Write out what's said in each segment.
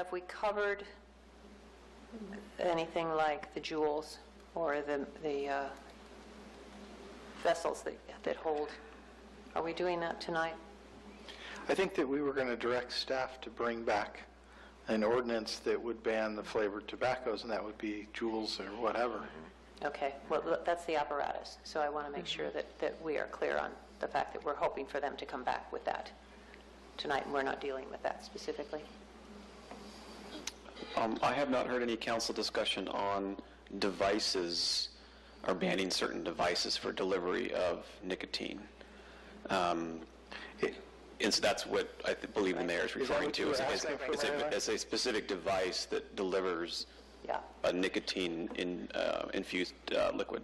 have we covered anything like the jewels or the vessels that hold? Are we doing that tonight? I think that we were going to direct staff to bring back an ordinance that would ban the flavored tobaccos, and that would be jewels or whatever. Okay, well, that's the apparatus, so I want to make sure that we are clear on the fact that we're hoping for them to come back with that tonight, and we're not dealing with that specifically. I have not heard any council discussion on devices or banning certain devices for delivery of nicotine. And so that's what I believe the mayor is referring to. It's a specific device that delivers a nicotine infused liquid.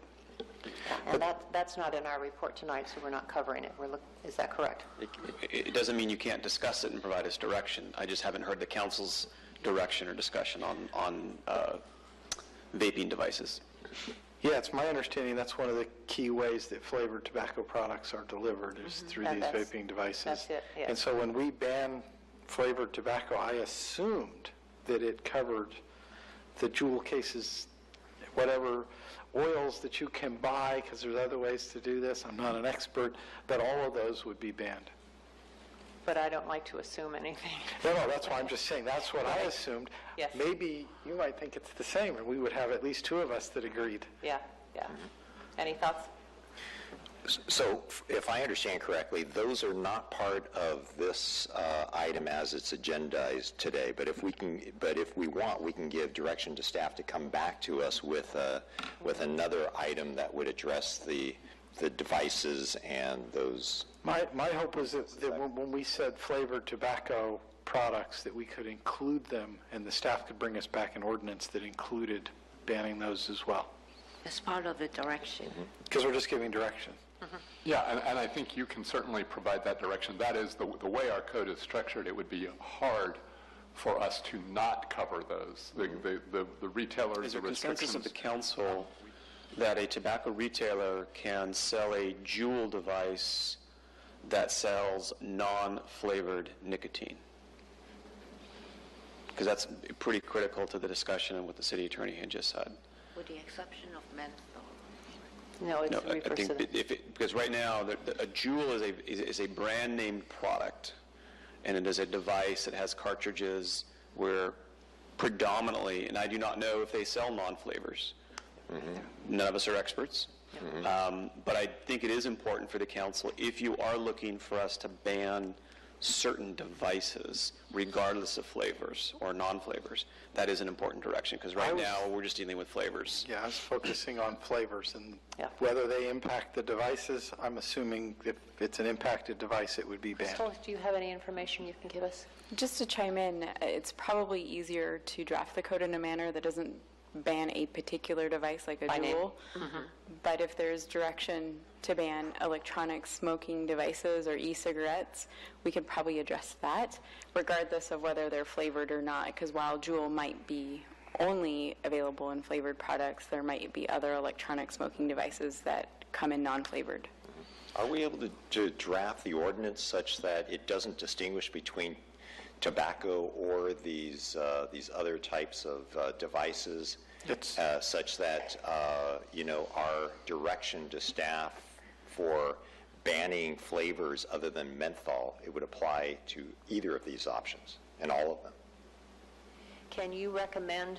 And that's not in our report tonight, so we're not covering it. Is that correct? It doesn't mean you can't discuss it and provide us direction. I just haven't heard the council's direction or discussion on vaping devices. Yeah, it's my understanding that's one of the key ways that flavored tobacco products are delivered is through these vaping devices. That's it, yes. And so when we banned flavored tobacco, I assumed that it covered the jewel cases, whatever oils that you can buy, because there's other ways to do this. I'm not an expert, but all of those would be banned. But I don't like to assume anything. No, that's why I'm just saying that's what I assumed. Yes. Maybe you might think it's the same, and we would have at least two of us that agreed. Yeah. Any thoughts? So, if I understand correctly, those are not part of this item as it's agendized today. But if we want, we can give direction to staff to come back to us with another item that would address the devices and those. My hope was that when we said flavored tobacco products, that we could include them, and the staff could bring us back an ordinance that included banning those as well. As part of the direction. Because we're just giving direction. Yeah, and I think you can certainly provide that direction. That is the way our code is structured. It would be hard for us to not cover those. The retailers, Is there the restrictions. consensus of the council that a tobacco retailer can sell a jewel device that sells non-flavored nicotine? Because that's pretty critical to the discussion and what the city attorney had just said. With the exception of menthol. No, it's I think because right now a jewel is a brand name product, and it is a device that has cartridges where predominantly, and I do not know if they sell non-flavors. None of us are experts. But I think it is important for the council, if you are looking for us to ban certain devices, regardless of flavors or non-flavors, that is an important direction, because right now we're just dealing with flavors. Yeah, I was focusing on flavors, and whether they impact the devices, I'm assuming if it's an impacted device, it would be banned. Crystal, do you have any information you can give us? Just to chime in, it's probably easier to draft the code in a manner that doesn't ban a particular device like a jewel. But if there's direction to ban electronic smoking devices or e-cigarettes, we could probably address that, regardless of whether they're flavored or not, because while jewel might be only available in flavored products, there might be other electronic smoking devices that come in non-flavored. Are we able to draft the ordinance such that it doesn't distinguish between tobacco or these other types of devices, such that our direction to staff for banning flavors other than menthol, it would apply to either of these options and all of them? Can you recommend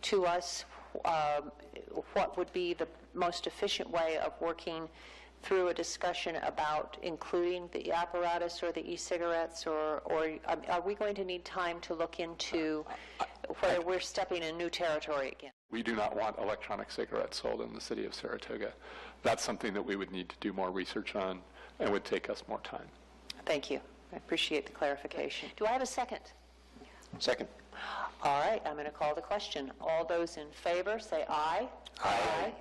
to us what would be the most efficient way of working through a discussion about including the apparatus or the e-cigarettes, or are we going to need time to look into whether we're stepping in new territory again? We do not want electronic cigarettes sold in the city of Saratoga. That's something that we would need to do more research on and would take us more time. Thank you. I appreciate the clarification. Do I have a second? Second. All right, I'm going to call the question. All those in favor say aye. Aye.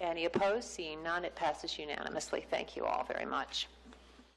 Any opposed? Seeing none, it passes unanimously. Thank you all very much.